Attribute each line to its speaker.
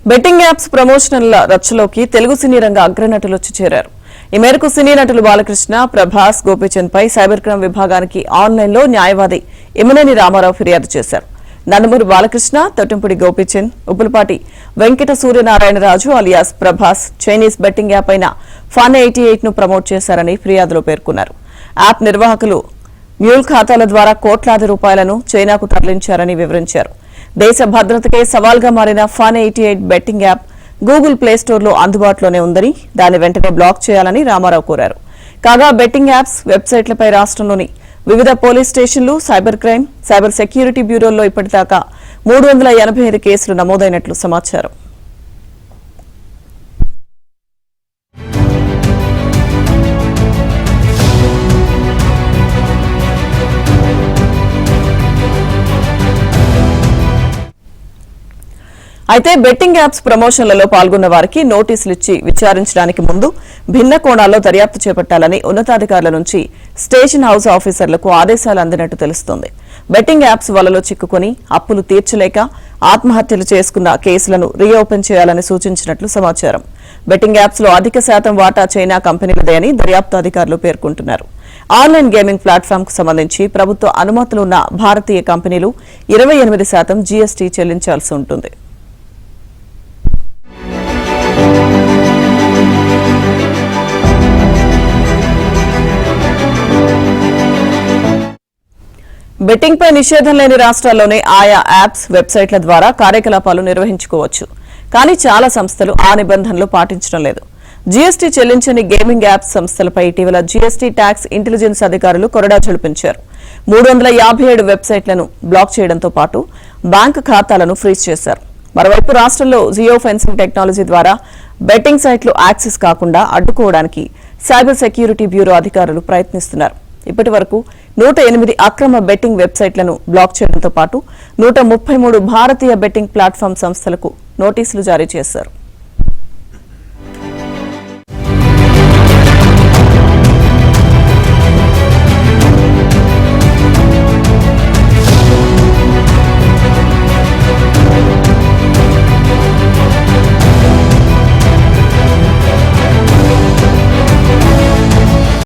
Speaker 1: Betting apps promotional రచ్చలోకి Telugu cine రంగ అగ్రనటులు వచ్చి చేరారు. ఈ మేరకు సినీ నటులు బాలకృష్ణ, ప్రభాస్, గోపీచంద్ పై సైబర్ క్రైమ్ విభాగానికి ఆన్లైన్లో న్యాయవాది ఇమినేని రామారావు ఫిర్యాదు చేశారు. Nandamuri Balakrishna, Tottempudi Gopichand, Uppalapati Venkata Suryanarayanaraju alias Prabhas Chinese betting app అయిన Fun88 ను ప్రమోట్ చేశారని ఫిర్యాదులో పేర్కొన్నారు. యాప్ నిర్వాహకులు మ్యూల్ ఖాతాల ద్వారా కోట్లాది రూపాయలను చైనాకు తరలించారని వివరించారు. దేశ భద్రతకే సవాల్గా మారిన Fun88 betting app Google play స్టోర్లో అందుబాటులోనే ఉందని, దాన్ని వెంటనే బ్లాక్ చేయాలని రామారావు కోరారు. కాగా బెట్టింగ్ యాప్స్ వెబ్సైట్లపై రాష్ట్రంలోని వివిధ పోలీస్ స్టేషన్లు, సైబర్ క్రైమ్, సైబర్ సెక్యూరిటీ బ్యూరోల్లో ఇప్పటిదాకా 385 కేసులు నమోదైనట్లు సమాచారం. అయితే బెట్టింగ్ యాప్స్ ప్రమోషన్లలో పాల్గొన్న వారికి నోటీసులు ఇచ్చి విచారించడానికి ముందు భిన్న కోణాల్లో దర్యాప్తు చేపట్టాలని ఉన్నతాధికారుల నుంచి స్టేషన్ హౌస్ ఆఫీసర్లకు ఆదేశాలు అందినట్టు తెలుస్తోంది. బెట్టింగ్ యాప్స్ వలలో చిక్కుకుని అప్పులు తీర్చలేక ఆత్మహత్యలు చేసుకున్న కేసులను రీఓపెన్ చేయాలని సూచించినట్లు సమాచారం. బెట్టింగ్ యాప్స్ లో అధిక శాతం వాటా చైనా కంపెనీలదే అని దర్యాప్తు అధికారులు పేర్కొంటున్నారు. ఆన్లైన్ గేమింగ్ ప్లాట్ఫామ్ కు సంబంధించి ప్రభుత్వ అనుమతులున్న భారతీయ కంపెనీలు 28% జీఎస్టీ చెల్లించాల్సి ఉంటుంది. బెట్టింగ్ పై నిషేధం లేని రాష్ట్రాల్లోనే ఆయా యాప్స్, వెబ్సైట్ల ద్వారా కార్యకలాపాలు నిర్వహించుకోవచ్చు. కానీ చాలా సంస్థలు ఆ నిబంధనలు పాటించడం లేదు. జీఎస్టీ చెల్లించని గేమింగ్ యాప్స్ సంస్థలపై ఇటీవల జీఎస్టీ ట్యాక్స్ ఇంటెలిజెన్స్ అధికారులు కొరడా జడిపించారు. 357 వెబ్సైట్లను బ్లాక్ చేయడంతో పాటు బ్యాంకు ఖాతాలను ఫ్రీజ్ చేశారు. మరోవైపు రాష్ట్రంలో జియో ఫెన్సింగ్ టెక్నాలజీ ద్వారా బెట్టింగ్ సైట్లు యాక్సెస్ కాకుండా అడ్డుకోవడానికి సైబర్ సెక్యూరిటీ బ్యూరో అధికారులు ప్రయత్నిస్తున్నారు. ఇప్పటి వరకు 108 అక్రమ బెట్టింగ్ వెబ్సైట్లను బ్లాక్ చేయడంతో పాటు 133 భారతీయ బెట్టింగ్ ప్లాట్ఫామ్ సంస్థలకు నోటీసులు జారీ చేశారు.